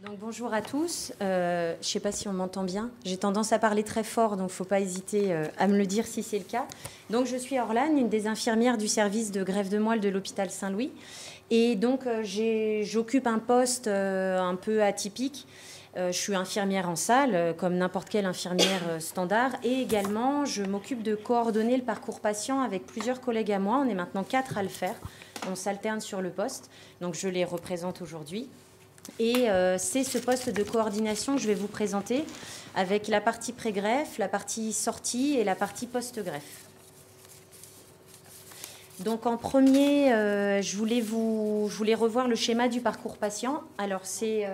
Donc bonjour à tous, je ne sais pas si on m'entend bien, j'ai tendance à parler très fort, donc il ne faut pas hésiter à me le dire si c'est le cas. Donc je suis Orlane, une des infirmières du service de greffe de moelle de l'hôpital Saint-Louis, et donc j'occupe un poste un peu atypique. Je suis infirmière en salle, comme n'importe quelle infirmière standard, et également je m'occupe de coordonner le parcours patient avec plusieurs collègues à moi, on est maintenant 4 à le faire, on s'alterne sur le poste, donc je les représente aujourd'hui. Et c'est ce poste de coordination que je vais vous présenter avec la partie pré-greffe, la partie sortie et la partie post-greffe. Donc en premier, je voulais revoir le schéma du parcours patient. Alors c'est...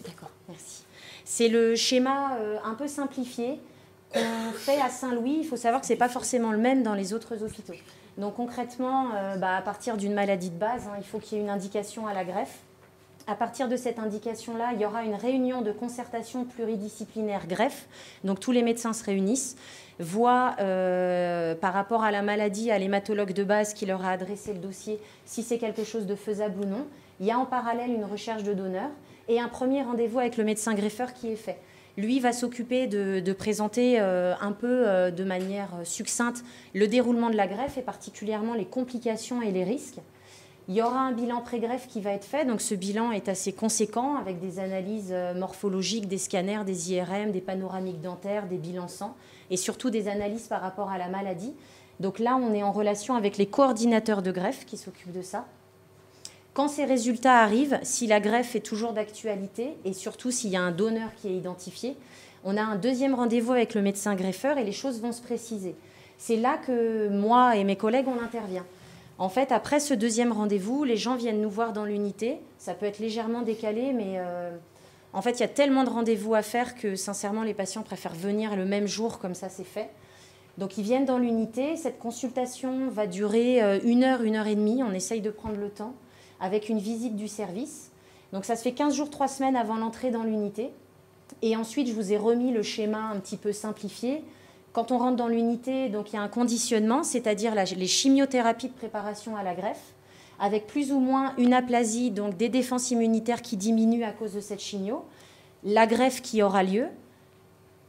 D'accord, merci. C'est le schéma un peu simplifié qu'on fait à Saint-Louis. Il faut savoir que ce n'est pas forcément le même dans les autres hôpitaux. Donc concrètement, à partir d'une maladie de base, il faut qu'il y ait une indication à la greffe. À partir de cette indication-là, il y aura une réunion de concertation pluridisciplinaire greffe. Donc tous les médecins se réunissent, voient par rapport à la maladie, à l'hématologue de base qui leur a adressé le dossier, si c'est quelque chose de faisable ou non. Il y a en parallèle une recherche de donneurs et un premier rendez-vous avec le médecin greffeur qui est fait. Lui va s'occuper de présenter un peu de manière succincte le déroulement de la greffe et particulièrement les complications et les risques. Il y aura un bilan pré-greffe qui va être fait, donc ce bilan est assez conséquent avec des analyses morphologiques, des scanners, des IRM, des panoramiques dentaires, des bilans sang et surtout des analyses par rapport à la maladie. Donc là, on est en relation avec les coordinateurs de greffe qui s'occupent de ça. Quand ces résultats arrivent, si la greffe est toujours d'actualité et surtout s'il y a un donneur qui est identifié, on a un deuxième rendez-vous avec le médecin greffeur et les choses vont se préciser. C'est là que moi et mes collègues, on intervient. En fait, après ce deuxième rendez-vous, les gens viennent nous voir dans l'unité. Ça peut être légèrement décalé, mais en fait, il y a tellement de rendez-vous à faire que, sincèrement, les patients préfèrent venir le même jour, comme ça, c'est fait. Donc, ils viennent dans l'unité. Cette consultation va durer 1 heure, 1 heure et demie. On essaye de prendre le temps avec une visite du service. Donc, ça se fait 15 jours, 3 semaines avant l'entrée dans l'unité. Et ensuite, je vous ai remis le schéma un petit peu simplifié. Quand on rentre dans l'unité, donc il y a un conditionnement, c'est-à-dire les chimiothérapies de préparation à la greffe, avec plus ou moins une aplasie, donc des défenses immunitaires qui diminuent à cause de cette chimio, la greffe qui aura lieu,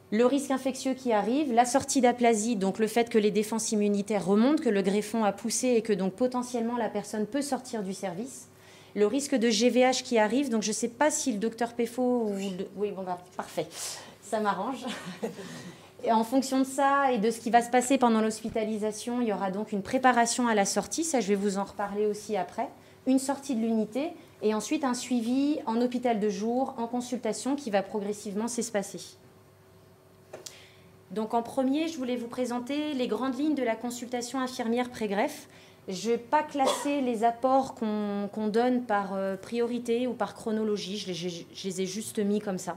le risque infectieux qui arrive, la sortie d'aplasie, donc le fait que les défenses immunitaires remontent, que le greffon a poussé et que donc potentiellement la personne peut sortir du service, le risque de GVH qui arrive, donc je ne sais pas si le docteur Péfo ou... Oui, bon, parfait, ça m'arrange. Et en fonction de ça et de ce qui va se passer pendant l'hospitalisation, il y aura donc une préparation à la sortie, ça je vais vous en reparler aussi après, une sortie de l'unité et ensuite un suivi en hôpital de jour, en consultation qui va progressivement s'espacer. Donc en premier, je voulais vous présenter les grandes lignes de la consultation infirmière pré-greffe. Je ne vais pas classer les apports qu'on donne par priorité ou par chronologie, je les ai juste mis comme ça.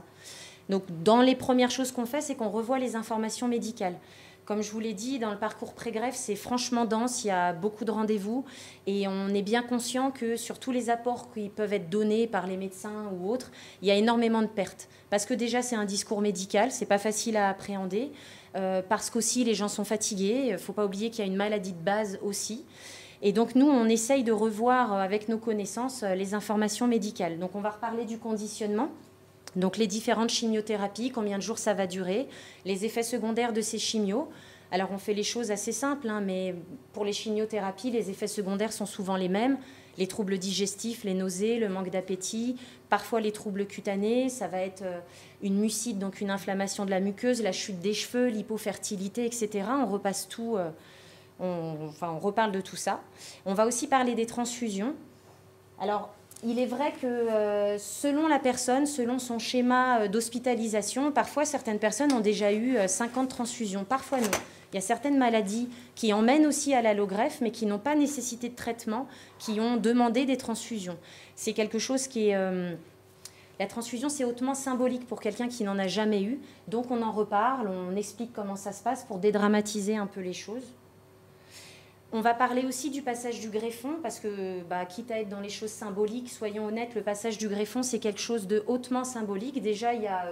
Donc, dans les premières choses qu'on fait, c'est qu'on revoit les informations médicales. Comme je vous l'ai dit, dans le parcours pré-greffe, c'est franchement dense, il y a beaucoup de rendez-vous et on est bien conscient que sur tous les apports qui peuvent être donnés par les médecins ou autres, il y a énormément de pertes. Parce que déjà, c'est un discours médical, c'est pas facile à appréhender, parce qu'aussi les gens sont fatigués, il ne faut pas oublier qu'il y a une maladie de base aussi. Et donc, nous, on essaye de revoir avec nos connaissances les informations médicales. Donc, on va reparler du conditionnement. Donc les différentes chimiothérapies, combien de jours ça va durer, les effets secondaires de ces chimios. Alors on fait les choses assez simples, mais pour les chimiothérapies, les effets secondaires sont souvent les mêmes. Les troubles digestifs, les nausées, le manque d'appétit, parfois les troubles cutanés, ça va être une mucite, donc une inflammation de la muqueuse, la chute des cheveux, l'hypofertilité, etc. On repasse tout, on reparle de tout ça. On va aussi parler des transfusions. Alors, il est vrai que selon la personne, selon son schéma d'hospitalisation, parfois certaines personnes ont déjà eu 50 transfusions, parfois non. Il y a certaines maladies qui emmènent aussi à l'allogreffe, mais qui n'ont pas nécessité de traitement, qui ont demandé des transfusions. C'est quelque chose qui est... La transfusion, c'est hautement symbolique pour quelqu'un qui n'en a jamais eu. Donc on en reparle, on explique comment ça se passe pour dédramatiser un peu les choses. On va parler aussi du passage du greffon, parce que, quitte à être dans les choses symboliques, soyons honnêtes, le passage du greffon, c'est quelque chose de hautement symbolique. Déjà, il y a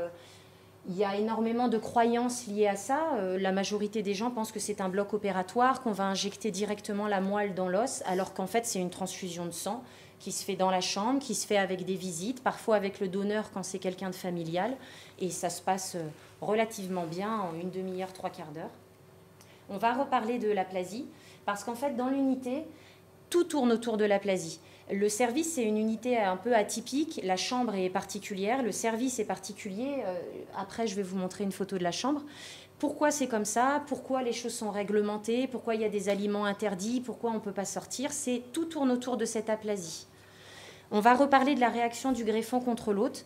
Il y a énormément de croyances liées à ça. La majorité des gens pensent que c'est un bloc opératoire, qu'on va injecter directement la moelle dans l'os, alors qu'en fait c'est une transfusion de sang qui se fait dans la chambre, qui se fait avec des visites, parfois avec le donneur quand c'est quelqu'un de familial, et ça se passe relativement bien en une demi-heure, trois quarts d'heure. On va reparler de l'aplasie, parce qu'en fait dans l'unité, tout tourne autour de l'aplasie. Le service, c'est une unité un peu atypique. La chambre est particulière, le service est particulier. Après, je vais vous montrer une photo de la chambre. Pourquoi c'est comme ça? Pourquoi les choses sont réglementées? Pourquoi il y a des aliments interdits? Pourquoi on ne peut pas sortir? Tout tourne autour de cette aplasie. On va reparler de la réaction du greffon contre l'hôte.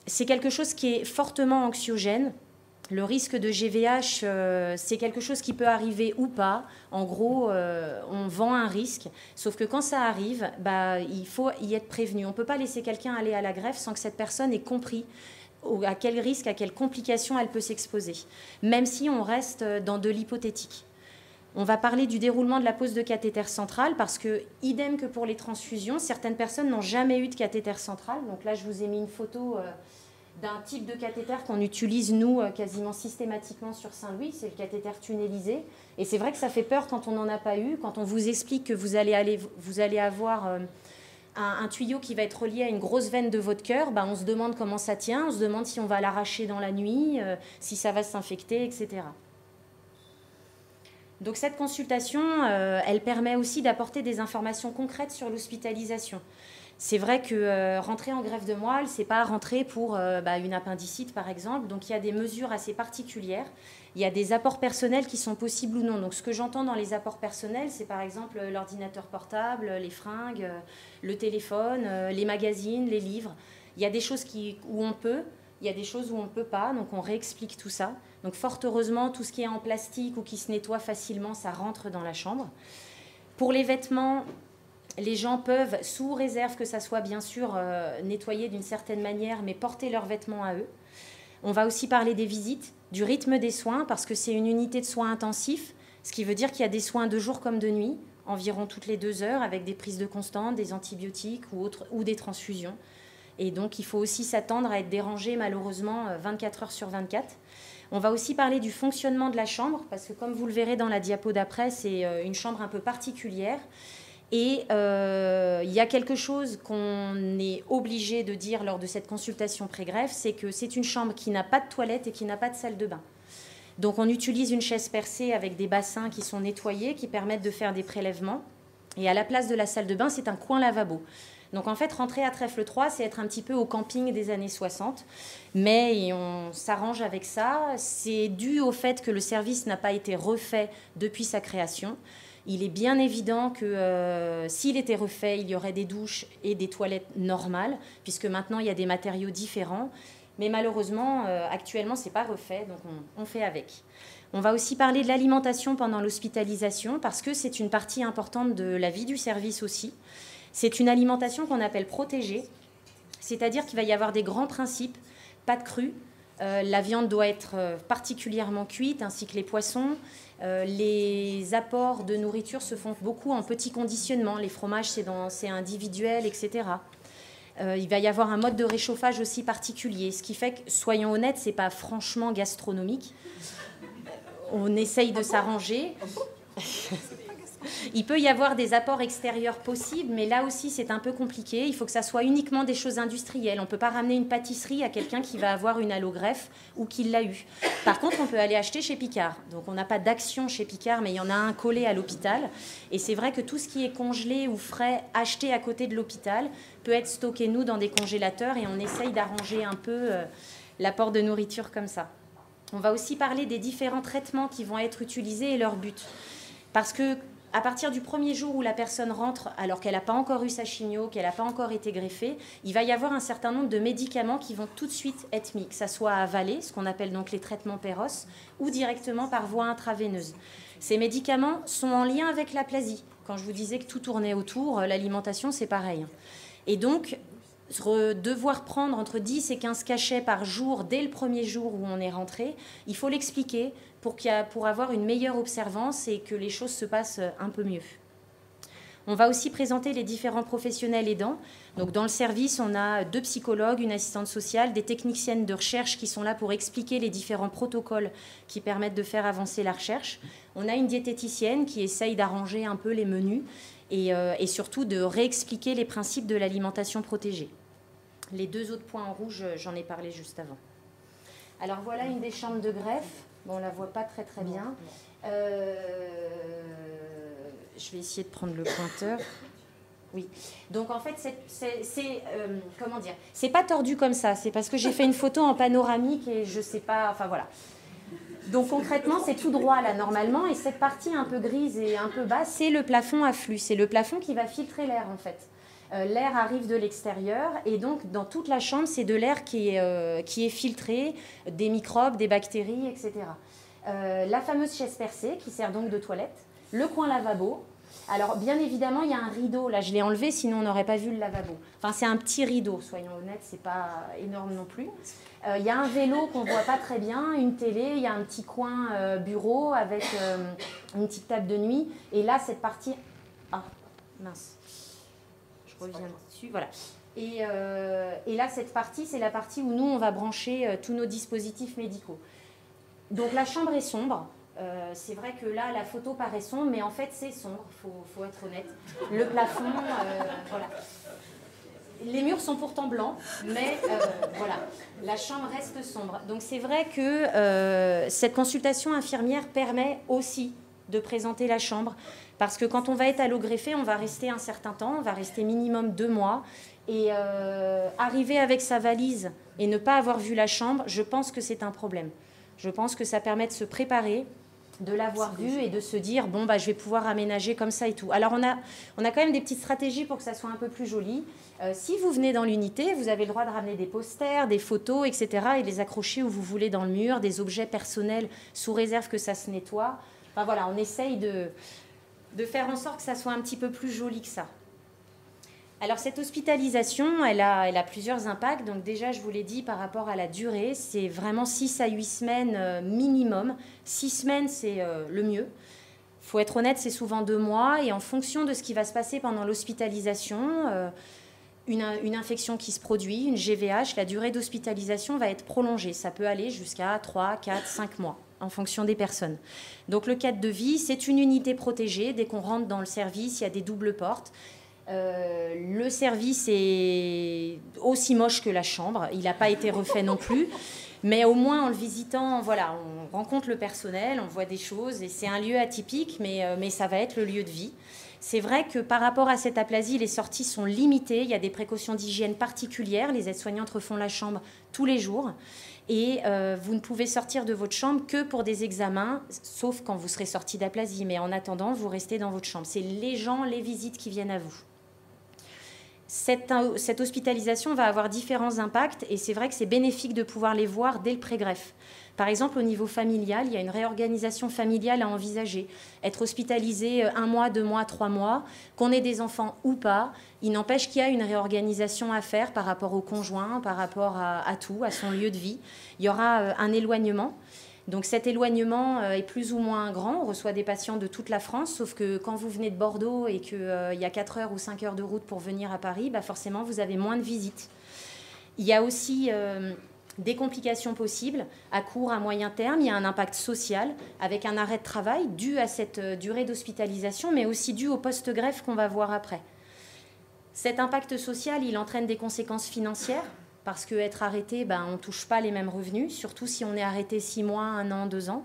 C'est quelque chose qui est fortement anxiogène. Le risque de GVH, c'est quelque chose qui peut arriver ou pas. En gros, on vend un risque. Sauf que quand ça arrive, il faut y être prévenu. On ne peut pas laisser quelqu'un aller à la greffe sans que cette personne ait compris à quel risque, à quelle complication elle peut s'exposer. Même si on reste dans de l'hypothétique. On va parler du déroulement de la pose de cathéter central parce que, idem que pour les transfusions, certaines personnes n'ont jamais eu de cathéter central. Donc là, je vous ai mis une photo d'un type de cathéter qu'on utilise, nous, quasiment systématiquement sur Saint-Louis, c'est le cathéter tunnelisé. Et c'est vrai que ça fait peur quand on n'en a pas eu, quand on vous explique que vous allez avoir un tuyau qui va être relié à une grosse veine de votre cœur, on se demande comment ça tient, on se demande si on va l'arracher dans la nuit, si ça va s'infecter, etc. Donc cette consultation, elle permet aussi d'apporter des informations concrètes sur l'hospitalisation. C'est vrai que rentrer en greffe de moelle, c'est pas rentrer pour une appendicite par exemple. Donc il y a des mesures assez particulières. Il y a des apports personnels qui sont possibles ou non. Donc ce que j'entends dans les apports personnels, c'est par exemple l'ordinateur portable, les fringues, le téléphone, les magazines, les livres. Il y a des choses où on peut, il y a des choses où on ne peut pas. Donc on réexplique tout ça. Donc fort heureusement, tout ce qui est en plastique ou qui se nettoie facilement, ça rentre dans la chambre. Pour les vêtements, les gens peuvent, sous réserve que ça soit bien sûr nettoyé d'une certaine manière, mais porter leurs vêtements à eux. On va aussi parler des visites, du rythme des soins, parce que c'est une unité de soins intensifs, ce qui veut dire qu'il y a des soins de jour comme de nuit, environ toutes les 2 heures, avec des prises de constante, des antibiotiques ou des transfusions. Et donc, il faut aussi s'attendre à être dérangé, malheureusement, 24 heures sur 24. On va aussi parler du fonctionnement de la chambre, parce que comme vous le verrez dans la diapo d'après, c'est une chambre un peu particulière. Et il y a quelque chose qu'on est obligé de dire lors de cette consultation pré-greffe, c'est que c'est une chambre qui n'a pas de toilette et qui n'a pas de salle de bain. Donc on utilise une chaise percée avec des bassins qui sont nettoyés, qui permettent de faire des prélèvements. Et à la place de la salle de bain, c'est un coin lavabo. Donc en fait, rentrer à Trèfle 3, c'est être un petit peu au camping des années 60. Mais on s'arrange avec ça. C'est dû au fait que le service n'a pas été refait depuis sa création. Il est bien évident que s'il était refait, il y aurait des douches et des toilettes normales, puisque maintenant, il y a des matériaux différents. Mais malheureusement, actuellement, ce n'est pas refait, donc on fait avec. On va aussi parler de l'alimentation pendant l'hospitalisation, parce que c'est une partie importante de la vie du service aussi. C'est une alimentation qu'on appelle protégée, c'est-à-dire qu'il va y avoir des grands principes, pas de cru. La viande doit être particulièrement cuite, ainsi que les poissons. Les apports de nourriture se font beaucoup en petit conditionnement. Les fromages, c'est individuel, etc. Il va y avoir un mode de réchauffage aussi particulier. Ce qui fait que, soyons honnêtes, ce n'est pas franchement gastronomique. On essaye de s'arranger. Il peut y avoir des apports extérieurs possibles, mais là aussi, c'est un peu compliqué. Il faut que ça soit uniquement des choses industrielles. On ne peut pas ramener une pâtisserie à quelqu'un qui va avoir une allogreffe ou qui l'a eu. Par contre, on peut aller acheter chez Picard. Donc, on n'a pas d'action chez Picard, mais il y en a un collé à l'hôpital. Et c'est vrai que tout ce qui est congelé ou frais acheté à côté de l'hôpital peut être stocké, nous, dans des congélateurs. Et on essaye d'arranger un peu l'apport de nourriture comme ça. On va aussi parler des différents traitements qui vont être utilisés et leur but. Parce que à partir du premier jour où la personne rentre, alors qu'elle n'a pas encore eu sa chimio, qu'elle n'a pas encore été greffée, il va y avoir un certain nombre de médicaments qui vont tout de suite être mis, que ça soit avalé, ce qu'on appelle donc les traitements Péros, ou directement par voie intraveineuse. Ces médicaments sont en lien avec l'aplasie. Quand je vous disais que tout tournait autour, l'alimentation, c'est pareil. Et donc, devoir prendre entre 10 et 15 cachets par jour dès le premier jour où on est rentré, il faut l'expliquer pour avoir une meilleure observance et que les choses se passent un peu mieux. On va aussi présenter les différents professionnels aidants. Donc dans le service, on a 2 psychologues, une assistante sociale, des techniciennes de recherche qui sont là pour expliquer les différents protocoles qui permettent de faire avancer la recherche. On a une diététicienne qui essaye d'arranger un peu les menus et surtout de réexpliquer les principes de l'alimentation protégée. Les 2 autres points en rouge, j'en ai parlé juste avant. Alors voilà une des chambres de greffe. Bon, on ne la voit pas très très bien. Je vais essayer de prendre le pointeur. Oui. Donc en fait, comment dire, c'est pas tordu comme ça. C'est parce que j'ai fait une photo en panoramique et je sais pas. Enfin voilà. Donc concrètement, c'est tout droit là normalement. Et cette partie un peu grise et un peu basse, c'est le plafond à flux. C'est le plafond qui va filtrer l'air en fait. L'air arrive de l'extérieur et donc dans toute la chambre, c'est de l'air qui est filtré, des microbes, des bactéries, etc. La fameuse chaise percée qui sert donc de toilette, le coin lavabo. Alors bien évidemment, il y a un rideau, là je l'ai enlevé, sinon on n'aurait pas vu le lavabo. Enfin c'est un petit rideau, soyons honnêtes, c'est pas énorme non plus. Il y a un vélo qu'on voit pas très bien, une télé, il y a un petit coin bureau avec une petite table de nuit. Et là cette partie... Ah mince. Reviens dessus, voilà. Et là, cette partie, c'est la partie où nous, on va brancher tous nos dispositifs médicaux. Donc, la chambre est sombre. C'est vrai que là, la photo paraît sombre, mais en fait, c'est sombre, faut être honnête. Le plafond, voilà. Les murs sont pourtant blancs, mais voilà, la chambre reste sombre. Donc, c'est vrai que cette consultation infirmière permet aussi de présenter la chambre. Parce que quand on va être allogreffé, on va rester un certain temps, on va rester minimum 2 mois. Et arriver avec sa valise et ne pas avoir vu la chambre, je pense que c'est un problème. Je pense que ça permet de se préparer, de l'avoir vue et de se dire, bon, bah, je vais pouvoir aménager comme ça et tout. Alors, on a quand même des petites stratégies pour que ça soit un peu plus joli. Si vous venez dans l'unité, vous avez le droit de ramener des posters, des photos, etc. et les accrocher où vous voulez dans le mur, des objets personnels sous réserve que ça se nettoie. Enfin, voilà, on essaye de faire en sorte que ça soit un petit peu plus joli que ça. Alors cette hospitalisation, elle a plusieurs impacts. Donc déjà, je vous l'ai dit, par rapport à la durée, c'est vraiment 6 à 8 semaines minimum. 6 semaines, c'est le mieux. Il faut être honnête, c'est souvent 2 mois. Et en fonction de ce qui va se passer pendant l'hospitalisation, une infection qui se produit, une GVH, la durée d'hospitalisation va être prolongée. Ça peut aller jusqu'à 3, 4, 5 mois. En fonction des personnes. Donc le cadre de vie, c'est une unité protégée. Dès qu'on rentre dans le service, il y a des doubles portes. Le service est aussi moche que la chambre. Il n'a pas été refait non plus. Mais au moins, en le visitant, voilà, on rencontre le personnel, on voit des choses. Et c'est un lieu atypique, mais ça va être le lieu de vie. C'est vrai que par rapport à cette aplasie, les sorties sont limitées. Il y a des précautions d'hygiène particulières. Les aides-soignantes refont la chambre tous les jours. Et vous ne pouvez sortir de votre chambre que pour des examens, sauf quand vous serez sorti d'aplasie. Mais en attendant, vous restez dans votre chambre. C'est les gens, les visites qui viennent à vous. Cette hospitalisation va avoir différents impacts et c'est vrai que c'est bénéfique de pouvoir les voir dès le pré-greffe. Par exemple, au niveau familial, il y a une réorganisation familiale à envisager. Être hospitalisé 1 mois, 2 mois, 3 mois, qu'on ait des enfants ou pas, il n'empêche qu'il y a une réorganisation à faire par rapport au conjoint, par rapport à tout, à son lieu de vie. Il y aura un éloignement. Donc cet éloignement est plus ou moins grand. On reçoit des patients de toute la France, sauf que quand vous venez de Bordeaux et qu'il y a 4 heures ou 5 heures de route pour venir à Paris, bah forcément, vous avez moins de visites. Il y a aussi des complications possibles à court, à moyen terme. Il y a un impact social avec un arrêt de travail dû à cette durée d'hospitalisation, mais aussi dû au post-greffe qu'on va voir après. Cet impact social, il entraîne des conséquences financières. Parce qu'être arrêté, on ne touche pas les mêmes revenus, surtout si on est arrêté 6 mois, 1 an, 2 ans,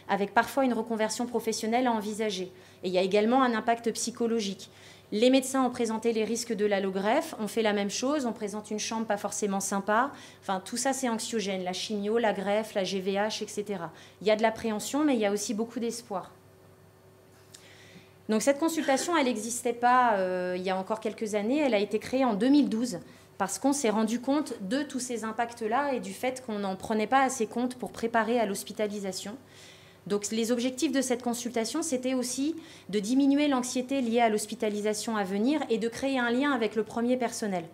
avec parfois une reconversion professionnelle à envisager. Et il y a également un impact psychologique. Les médecins ont présenté les risques de l'allogreffe, on fait la même chose, on présente une chambre pas forcément sympa. Enfin, tout ça, c'est anxiogène, la chimio, la greffe, la GVH, etc. Il y a de l'appréhension, mais il y a aussi beaucoup d'espoir. Donc cette consultation, elle n'existait pas il y a encore quelques années, elle a été créée en 2012. Parce qu'on s'est rendu compte de tous ces impacts-là et du fait qu'on n'en prenait pas assez compte pour préparer à l'hospitalisation. Donc les objectifs de cette consultation, c'était aussi de diminuer l'anxiété liée à l'hospitalisation à venir et de créer un lien avec le premier personnel.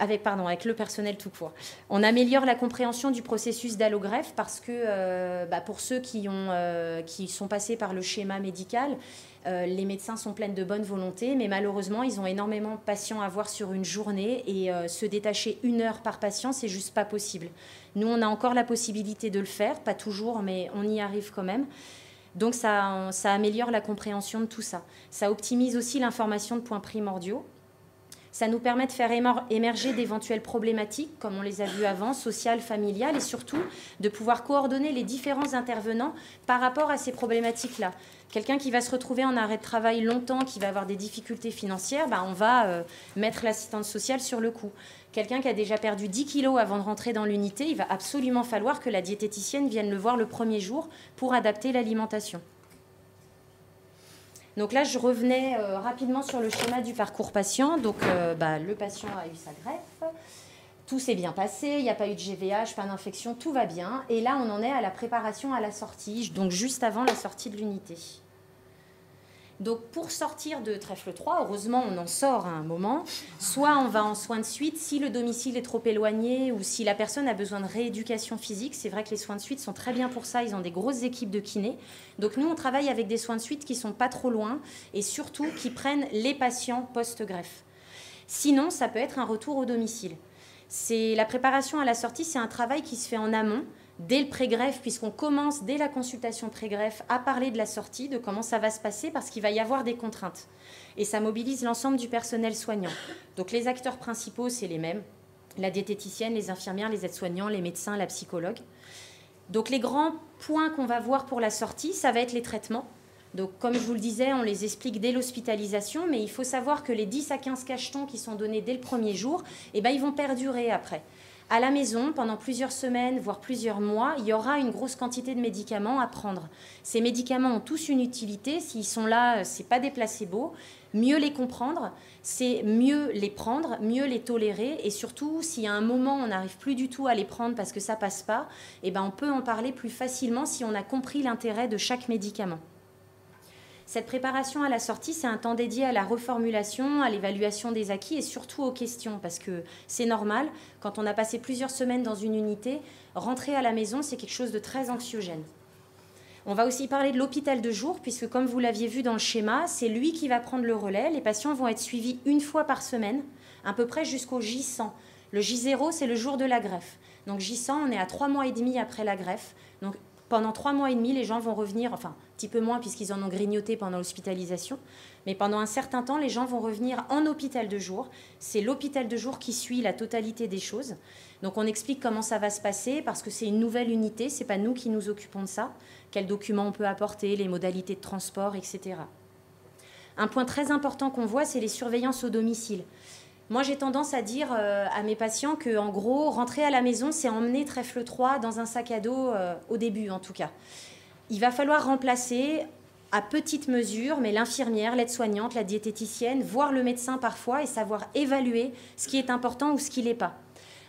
avec le personnel tout court. On améliore la compréhension du processus d'allogreffe parce que pour ceux qui sont passés par le schéma médical, les médecins sont pleins de bonne volonté, mais malheureusement, ils ont énormément de patients à voir sur une journée et se détacher 1 heure par patient, c'est juste pas possible. Nous, on a encore la possibilité de le faire, pas toujours, mais on y arrive quand même. Donc, ça améliore la compréhension de tout ça. Ça optimise aussi l'information de points primordiaux. Ça nous permet de faire émerger d'éventuelles problématiques, comme on les a vues avant, sociales, familiales, et surtout de pouvoir coordonner les différents intervenants par rapport à ces problématiques-là. Quelqu'un qui va se retrouver en arrêt de travail longtemps, qui va avoir des difficultés financières, on va mettre l'assistante sociale sur le coup. Quelqu'un qui a déjà perdu 10 kilos avant de rentrer dans l'unité, il va absolument falloir que la diététicienne vienne le voir le premier jour pour adapter l'alimentation. Donc là, je revenais rapidement sur le schéma du parcours patient. Donc, le patient a eu sa greffe, tout s'est bien passé, il n'y a pas eu de GVH, pas d'infection, tout va bien. Et là, on en est à la préparation à la sortie, donc juste avant la sortie de l'unité. Donc, pour sortir de trèfle 3, heureusement, on en sort à un moment. Soit on va en soins de suite si le domicile est trop éloigné ou si la personne a besoin de rééducation physique. C'est vrai que les soins de suite sont très bien pour ça. Ils ont des grosses équipes de kinés. Donc, nous, on travaille avec des soins de suite qui ne sont pas trop loin et surtout qui prennent les patients post-greffe. Sinon, ça peut être un retour au domicile. La préparation à la sortie, c'est un travail qui se fait en amont, dès le pré-greffe, puisqu'on commence dès la consultation pré-greffe à parler de la sortie, de comment ça va se passer, parce qu'il va y avoir des contraintes. Et ça mobilise l'ensemble du personnel soignant. Donc les acteurs principaux, c'est les mêmes, la diététicienne, les infirmières, les aides-soignants, les médecins, la psychologue. Donc les grands points qu'on va voir pour la sortie, ça va être les traitements. Donc comme je vous le disais, on les explique dès l'hospitalisation, mais il faut savoir que les 10 à 15 cachetons qui sont donnés dès le premier jour, ils vont perdurer après. À la maison, pendant plusieurs semaines, voire plusieurs mois, il y aura une grosse quantité de médicaments à prendre. Ces médicaments ont tous une utilité. S'ils sont là, ce n'est pas des placebos. Mieux les comprendre, c'est mieux les prendre, mieux les tolérer. Et surtout, si à un moment, on n'arrive plus du tout à les prendre parce que ça ne passe pas, on peut en parler plus facilement si on a compris l'intérêt de chaque médicament. Cette préparation à la sortie, c'est un temps dédié à la reformulation, à l'évaluation des acquis et surtout aux questions, parce que c'est normal, quand on a passé plusieurs semaines dans une unité, rentrer à la maison, c'est quelque chose de très anxiogène. On va aussi parler de l'hôpital de jour, puisque comme vous l'aviez vu dans le schéma, c'est lui qui va prendre le relais. Les patients vont être suivis 1 fois par semaine, à peu près jusqu'au J100. Le J0, c'est le jour de la greffe. Donc J100, on est à 3 mois et demi après la greffe. Donc pendant 3 mois et demi, les gens vont revenir, enfin un petit peu moins puisqu'ils en ont grignoté pendant l'hospitalisation, mais pendant un certain temps, les gens vont revenir en hôpital de jour. C'est l'hôpital de jour qui suit la totalité des choses. Donc on explique comment ça va se passer parce que c'est une nouvelle unité, ce n'est pas nous qui nous occupons de ça, quels documents on peut apporter, les modalités de transport, etc. Un point très important qu'on voit, c'est les surveillances au domicile. Moi, j'ai tendance à dire à mes patients qu'en gros, rentrer à la maison, c'est emmener trèfle 3 dans un sac à dos, au début en tout cas. Il va falloir remplacer à petite mesure, mais l'infirmière, l'aide-soignante, la diététicienne, voire le médecin parfois et savoir évaluer ce qui est important ou ce qui ne l'est pas.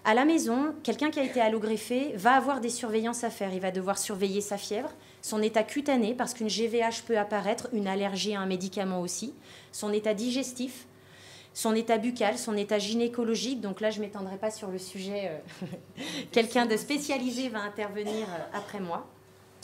À la maison, quelqu'un qui a été allogreffé va avoir des surveillances à faire. Il va devoir surveiller sa fièvre, son état cutané, parce qu'une GVH peut apparaître, une allergie à un médicament aussi, son état digestif, son état buccal, son état gynécologique. Donc là, je ne m'étendrai pas sur le sujet. Quelqu'un de spécialisé va intervenir après moi.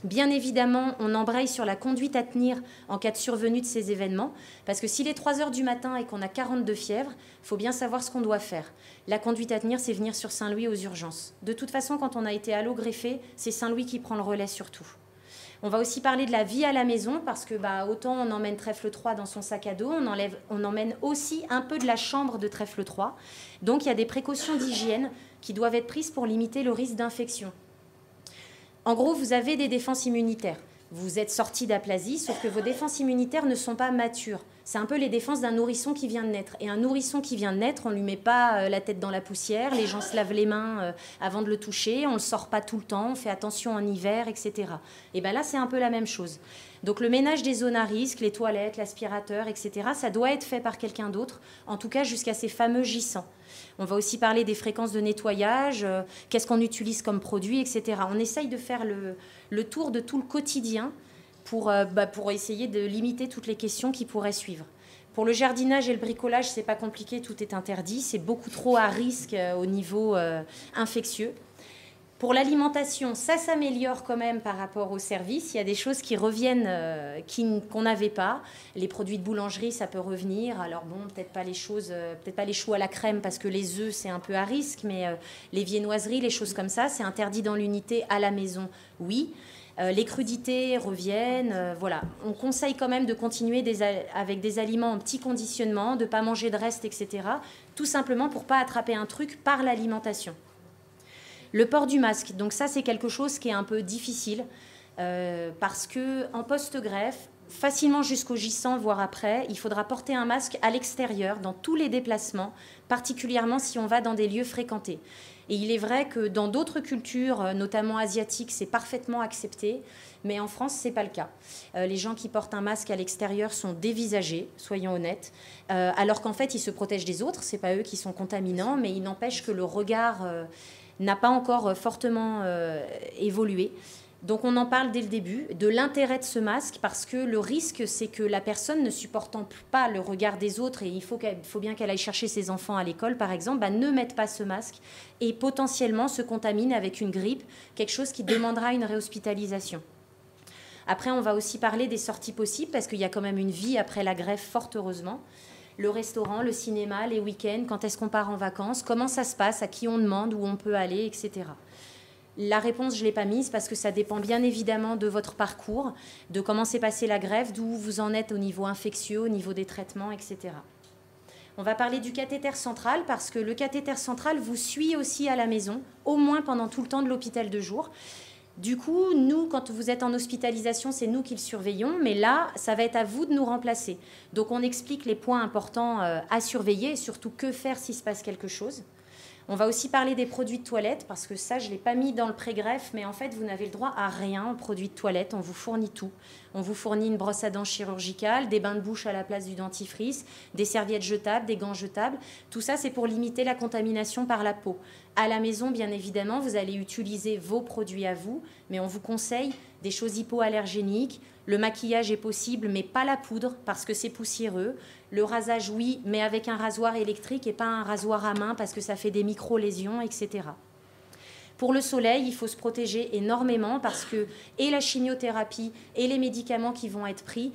Bien évidemment, on embraye sur la conduite à tenir en cas de survenue de ces événements, parce que s'il est 3 heures du matin et qu'on a 42 fièvres, il faut bien savoir ce qu'on doit faire. La conduite à tenir, c'est venir sur Saint-Louis aux urgences. De toute façon, quand on a été allogreffé, c'est Saint-Louis qui prend le relais surtout. On va aussi parler de la vie à la maison, parce que autant on emmène trèfle 3 dans son sac à dos, on emmène aussi un peu de la chambre de trèfle 3. Donc il y a des précautions d'hygiène qui doivent être prises pour limiter le risque d'infection. En gros, vous avez des défenses immunitaires. Vous êtes sorti d'aplasie, sauf que vos défenses immunitaires ne sont pas matures. C'est un peu les défenses d'un nourrisson qui vient de naître. Et un nourrisson qui vient de naître, on ne lui met pas la tête dans la poussière, les gens se lavent les mains avant de le toucher, on ne le sort pas tout le temps, on fait attention en hiver, etc. Et bien là, c'est un peu la même chose. Donc le ménage des zones à risque, les toilettes, l'aspirateur, etc., ça doit être fait par quelqu'un d'autre, en tout cas jusqu'à ces fameux J100. On va aussi parler des fréquences de nettoyage, qu'est-ce qu'on utilise comme produit, etc. On essaye de faire le tour de tout le quotidien pour essayer de limiter toutes les questions qui pourraient suivre. Pour le jardinage et le bricolage, c'est pas compliqué, tout est interdit. C'est beaucoup trop à risque au niveau infectieux. Pour l'alimentation, ça s'améliore quand même par rapport au service. Il y a des choses qui reviennent qu'on n'avait pas. Les produits de boulangerie, ça peut revenir. Alors bon, peut-être pas les choux à la crème parce que les œufs, c'est un peu à risque, mais les viennoiseries, les choses comme ça, c'est interdit dans l'unité à la maison, oui. Les crudités reviennent, voilà. On conseille quand même de continuer avec des aliments en petit conditionnement, de ne pas manger de restes, etc. Tout simplement pour ne pas attraper un truc par l'alimentation. Le port du masque, donc ça c'est quelque chose qui est un peu difficile parce qu'en post-greffe, facilement jusqu'au J100, voire après, il faudra porter un masque à l'extérieur, dans tous les déplacements, particulièrement si on va dans des lieux fréquentés. Et il est vrai que dans d'autres cultures, notamment asiatiques, c'est parfaitement accepté, mais en France, ce n'est pas le cas. Les gens qui portent un masque à l'extérieur sont dévisagés, soyons honnêtes, alors qu'en fait, ils se protègent des autres, ce n'est pas eux qui sont contaminants, mais il n'empêche que le regard n'a pas encore fortement évolué. Donc on en parle dès le début, de l'intérêt de ce masque, parce que le risque, c'est que la personne ne supportant pas le regard des autres, et il faut bien qu'elle aille chercher ses enfants à l'école, par exemple, ne mette pas ce masque et potentiellement se contamine avec une grippe, quelque chose qui demandera une réhospitalisation. Après, on va aussi parler des sorties possibles, parce qu'il y a quand même une vie après la greffe, fort heureusement. Le restaurant, le cinéma, les week-ends, quand est-ce qu'on part en vacances, comment ça se passe, à qui on demande, où on peut aller, etc. La réponse, je ne l'ai pas mise parce que ça dépend bien évidemment de votre parcours, de comment s'est passée la greffe, d'où vous en êtes au niveau infectieux, au niveau des traitements, etc. On va parler du cathéter central parce que le cathéter central vous suit aussi à la maison, au moins pendant tout le temps de l'hôpital de jour. Du coup, nous, quand vous êtes en hospitalisation, c'est nous qui le surveillons, mais là, ça va être à vous de nous remplacer. Donc, on explique les points importants à surveiller et surtout que faire s'il se passe quelque chose. On va aussi parler des produits de toilette, parce que ça, je ne l'ai pas mis dans le pré-greffe, mais en fait, vous n'avez le droit à rien en produits de toilette. On vous fournit tout. On vous fournit une brosse à dents chirurgicale, des bains de bouche à la place du dentifrice, des serviettes jetables, des gants jetables. Tout ça, c'est pour limiter la contamination par la peau. À la maison, bien évidemment, vous allez utiliser vos produits à vous, mais on vous conseille des choses hypoallergéniques. Le maquillage est possible, mais pas la poudre, parce que c'est poussiéreux. Le rasage, oui, mais avec un rasoir électrique et pas un rasoir à main, parce que ça fait des micro-lésions, etc. Pour le soleil, il faut se protéger énormément, parce que et la chimiothérapie et les médicaments qui vont être pris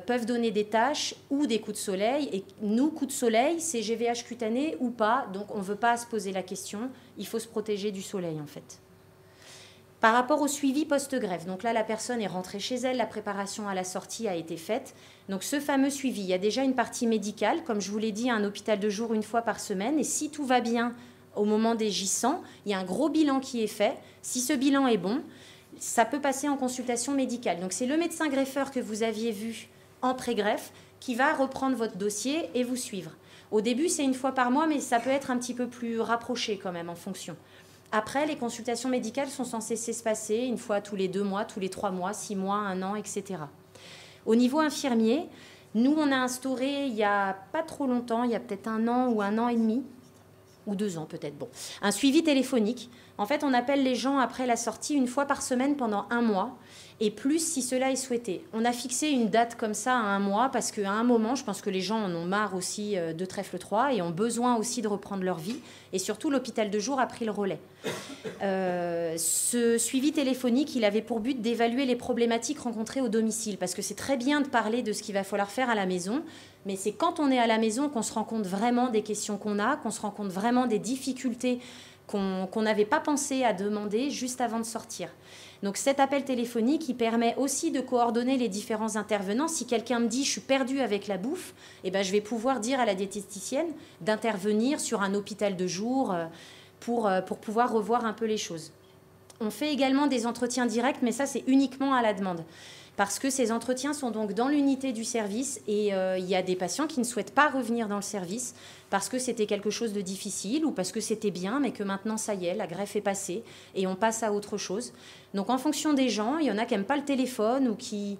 peuvent donner des taches ou des coups de soleil. Et nous, coups de soleil, c'est GVH cutané ou pas, donc on ne veut pas se poser la question. Il faut se protéger du soleil, en fait. Par rapport au suivi post-greffe, donc là, la personne est rentrée chez elle, la préparation à la sortie a été faite. Donc ce fameux suivi, il y a déjà une partie médicale, comme je vous l'ai dit, un hôpital de jour une fois par semaine. Et si tout va bien au moment des J100, il y a un gros bilan qui est fait. Si ce bilan est bon, ça peut passer en consultation médicale. Donc c'est le médecin greffeur que vous aviez vu en pré-greffe qui va reprendre votre dossier et vous suivre. Au début, c'est une fois par mois, mais ça peut être un petit peu plus rapproché quand même en fonction. Après, les consultations médicales sont censées s'espacer une fois tous les 2 mois, tous les 3 mois, 6 mois, 1 an, etc. Au niveau infirmier, nous, on a instauré il n'y a pas trop longtemps, il y a peut-être 1 an ou 1 an et demi, ou 2 ans peut-être, bon, un suivi téléphonique. En fait, on appelle les gens après la sortie une fois par semaine pendant 1 mois, et plus si cela est souhaité. On a fixé une date comme ça à 1 mois, parce qu'à un moment, je pense que les gens en ont marre aussi de Trèfle 3 et ont besoin aussi de reprendre leur vie. Et surtout, l'hôpital de jour a pris le relais. Ce suivi téléphonique, il avait pour but d'évaluer les problématiques rencontrées au domicile, parce que c'est très bien de parler de ce qu'il va falloir faire à la maison, mais c'est quand on est à la maison qu'on se rend compte vraiment des questions qu'on a, qu'on se rend compte vraiment des difficultés qu'on n'avait pas pensé à demander juste avant de sortir. Donc cet appel téléphonique, il permet aussi de coordonner les différents intervenants. Si quelqu'un me dit « je suis perdu avec la bouffe », eh ben, je vais pouvoir dire à la diététicienne d'intervenir sur un hôpital de jour pour pouvoir revoir un peu les choses. On fait également des entretiens directs, mais ça c'est uniquement à la demande. Parce que ces entretiens sont donc dans l'unité du service et il y a des patients qui ne souhaitent pas revenir dans le service parce que c'était quelque chose de difficile ou parce que c'était bien, mais que maintenant, ça y est, la greffe est passée et on passe à autre chose. Donc, en fonction des gens, il y en a qui n'aiment pas le téléphone ou qui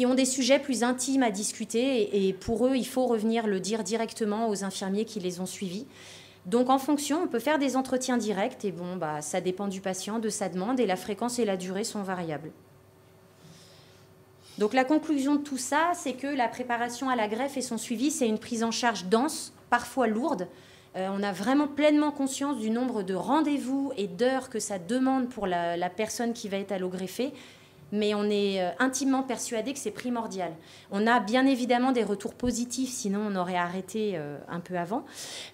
ont des sujets plus intimes à discuter et pour eux, il faut revenir le dire directement aux infirmiers qui les ont suivis. Donc, en fonction, on peut faire des entretiens directs et bon, bah, ça dépend du patient, de sa demande et la fréquence et la durée sont variables. Donc la conclusion de tout ça, c'est que la préparation à la greffe et son suivi, c'est une prise en charge dense, parfois lourde. On a vraiment pleinement conscience du nombre de rendez-vous et d'heures que ça demande pour la personne qui va être allogreffée, mais on est intimement persuadé que c'est primordial. On a bien évidemment des retours positifs, sinon on aurait arrêté un peu avant,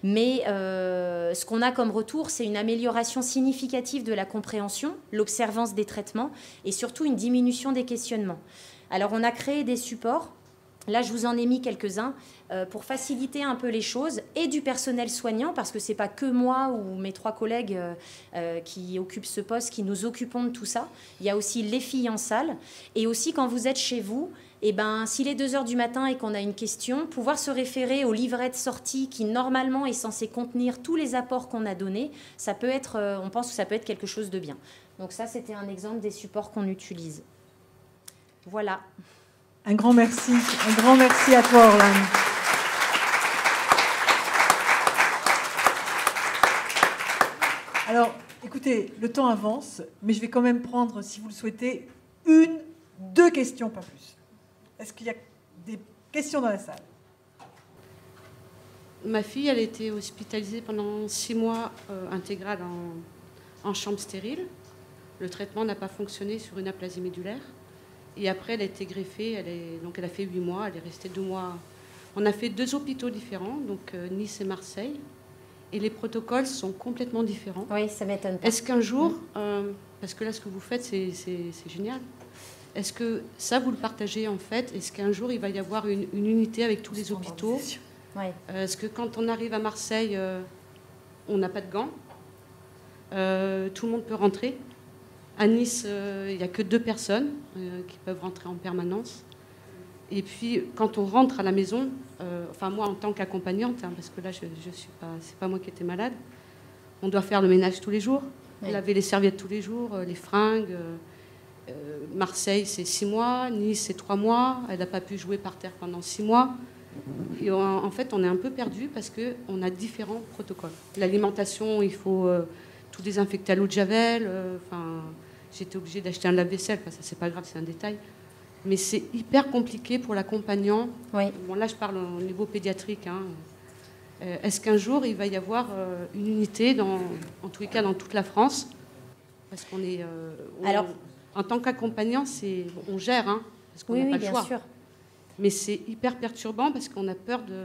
mais ce qu'on a comme retour, c'est une amélioration significative de la compréhension, l'observance des traitements et surtout une diminution des questionnements. Alors on a créé des supports. Là, je vous en ai mis quelques-uns pour faciliter un peu les choses et du personnel soignant, parce que ce n'est pas que moi ou mes 3 collègues qui occupent ce poste qui nous occupons de tout ça. Il y a aussi les filles en salle. Et aussi, quand vous êtes chez vous, eh ben, s'il est 2 heures du matin et qu'on a une question, pouvoir se référer au livret de sortie qui, normalement, est censé contenir tous les apports qu'on a donnés, ça peut être, on pense que ça peut être quelque chose de bien. Donc ça, c'était un exemple des supports qu'on utilise. Voilà. Un grand merci à toi, Orlane. Alors, écoutez, le temps avance, mais je vais quand même prendre, si vous le souhaitez, 2 questions, pas plus. Est-ce qu'il y a des questions dans la salle? Ma fille, elle a été hospitalisée pendant 6 mois intégrale en chambre stérile. Le traitement n'a pas fonctionné sur une aplasie médulaire. Et après, elle a été greffée, donc elle a fait 8 mois, elle est restée 2 mois. On a fait 2 hôpitaux différents, donc Nice et Marseille. Et les protocoles sont complètement différents. Oui, ça m'étonne pas. Est-ce qu'un jour, parce que là, ce que vous faites, c'est génial. Est-ce que ça, vous le partagez en fait? Est-ce qu'un jour, il va y avoir une unité avec tous les hôpitaux? Oui. Est-ce que quand on arrive à Marseille, on n'a pas de gants? Tout le monde peut rentrer? À Nice, il n'y a que 2 personnes qui peuvent rentrer en permanence. Et puis, quand on rentre à la maison, enfin moi en tant qu'accompagnante, hein, parce que là, c'est pas moi qui étais malade, on doit faire le ménage tous les jours, laver les serviettes tous les jours, les fringues. Marseille, c'est 6 mois, Nice, c'est 3 mois. Elle n'a pas pu jouer par terre pendant 6 mois. Et en fait, on est un peu perdu parce qu'on a différents protocoles. L'alimentation, il faut tout désinfecter à l'eau de Javel. J'étais obligée d'acheter un lave-vaisselle, ça c'est pas grave, c'est un détail. Mais c'est hyper compliqué pour l'accompagnant. Oui. Bon, là, je parle au niveau pédiatrique. Hein. Est-ce qu'un jour, il va y avoir une unité, en tous les cas dans toute la France? Parce qu'on est... Alors, en tant qu'accompagnant, on gère, hein, parce qu'on n'a pas le choix. Bien sûr. Mais c'est hyper perturbant parce qu'on a peur de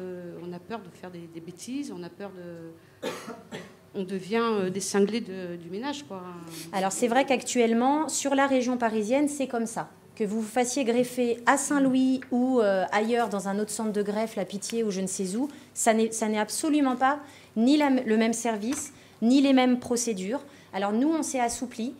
faire des bêtises, on a peur de... On devient des cinglés du ménage, quoi. Alors, c'est vrai qu'actuellement, sur la région parisienne, c'est comme ça. Que vous vous fassiez greffer à Saint-Louis ou ailleurs, dans un autre centre de greffe, La Pitié ou je ne sais où, ça n'est absolument pas ni le même service, ni les mêmes procédures. Alors, nous, on s'est assouplis.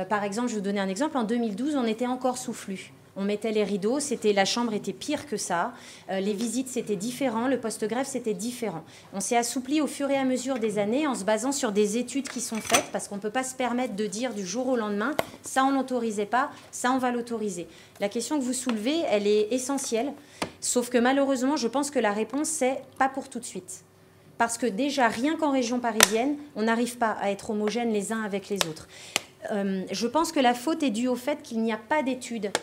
Par exemple, je vais vous donner un exemple. En 2012, on était encore sous flux. On mettait les rideaux, la chambre était pire que ça. Les visites, c'était différent. Le post-greffe, c'était différent. On s'est assoupli au fur et à mesure des années en se basant sur des études qui sont faites parce qu'on ne peut pas se permettre de dire du jour au lendemain « ça, on ne l'autorisait pas, ça, on va l'autoriser ». La question que vous soulevez, elle est essentielle. Sauf que malheureusement, je pense que la réponse, c'est « pas pour tout de suite ». Parce que déjà, rien qu'en région parisienne, on n'arrive pas à être homogènes les uns avec les autres. Je pense que la faute est due au fait qu'il n'y a pas d'études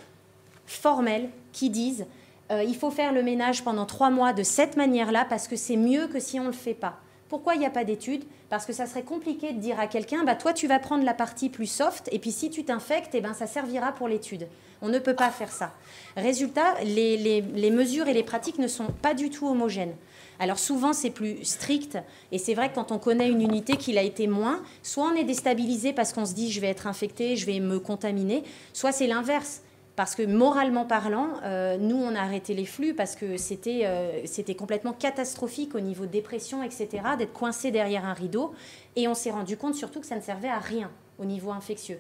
formelles qui disent il faut faire le ménage pendant 3 mois de cette manière-là parce que c'est mieux que si on ne le fait pas. Pourquoi il n'y a pas d'études? Parce que ça serait compliqué de dire à quelqu'un toi tu vas prendre la partie plus soft et puis si tu t'infectes, ça servira pour l'étude. On ne peut pas faire ça. Résultat, les mesures et les pratiques ne sont pas du tout homogènes. Alors souvent c'est plus strict et c'est vrai que quand on connaît une unité qu'il a été moins, soit on est déstabilisé parce qu'on se dit je vais être infecté, je vais me contaminer, soit c'est l'inverse. Parce que moralement parlant, nous, on a arrêté les flux parce que c'était complètement catastrophique au niveau dépression, etc., d'être coincé derrière un rideau. Et on s'est rendu compte surtout que ça ne servait à rien au niveau infectieux.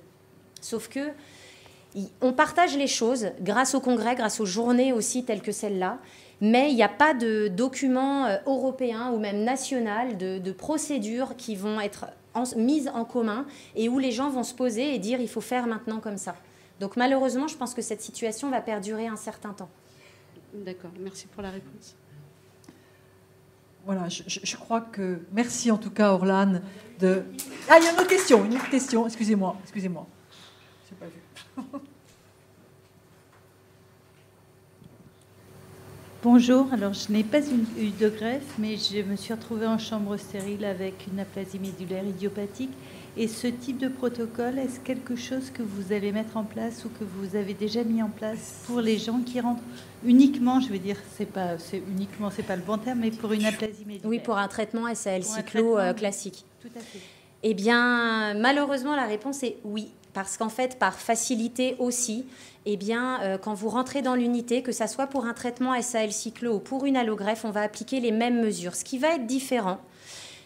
Sauf que on partage les choses grâce au congrès, grâce aux journées aussi telles que celle-là. Mais il n'y a pas de documents européens ou même national de procédures qui vont être mises en commun et où les gens vont se poser et dire il faut faire maintenant comme ça. Donc malheureusement, je pense que cette situation va perdurer un certain temps. D'accord, merci pour la réponse. Voilà, je crois que... Merci en tout cas, Orlane. Ah, il y a une autre question, excusez-moi. Je n'ai pas vu. Bonjour, alors je n'ai pas eu de greffe, mais je me suis retrouvée en chambre stérile avec une aplasie médulaire idiopathique. Et ce type de protocole, est-ce quelque chose que vous allez mettre en place ou que vous avez déjà mis en place pour les gens qui rentrent uniquement, je veux dire, c'est pas le bon terme, mais pour une aplasie médulaire? Oui, pour un traitement SAL cyclo classique. Tout à fait. Eh bien, malheureusement, la réponse est oui. Parce qu'en fait, par facilité aussi, eh bien, quand vous rentrez dans l'unité, que ça soit pour un traitement SAL cyclo ou pour une allogreffe, on va appliquer les mêmes mesures. Ce qui va être différent,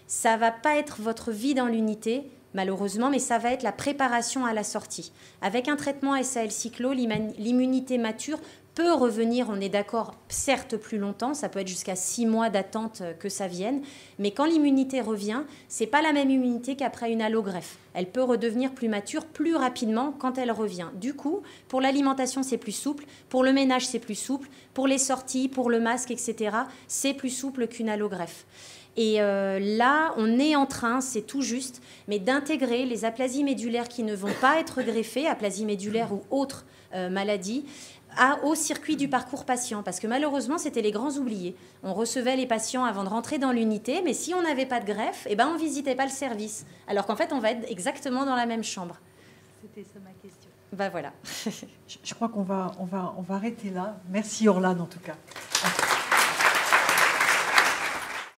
ça ne va pas être votre vie dans l'unité, malheureusement, mais ça va être la préparation à la sortie. Avec un traitement SAL cyclo, l'immunité mature peut revenir, on est d'accord, certes plus longtemps, ça peut être jusqu'à 6 mois d'attente que ça vienne, mais quand l'immunité revient, c'est pas la même immunité qu'après une allogreffe. Elle peut redevenir plus mature plus rapidement quand elle revient. Du coup, pour l'alimentation, c'est plus souple, pour le ménage, c'est plus souple, pour les sorties, pour le masque, etc., c'est plus souple qu'une allogreffe. Et là, on est en train, c'est tout juste, mais d'intégrer les aplasies médulaires qui ne vont pas être greffées, aplasie médulaire ou autres maladies, au circuit du parcours patient. Parce que malheureusement, c'était les grands oubliés. On recevait les patients avant de rentrer dans l'unité, mais si on n'avait pas de greffe, eh ben, on ne visitait pas le service. Alors qu'en fait, on va être exactement dans la même chambre. C'était ça ma question. Ben voilà. Je crois qu'on va arrêter là. Merci Orlane en tout cas.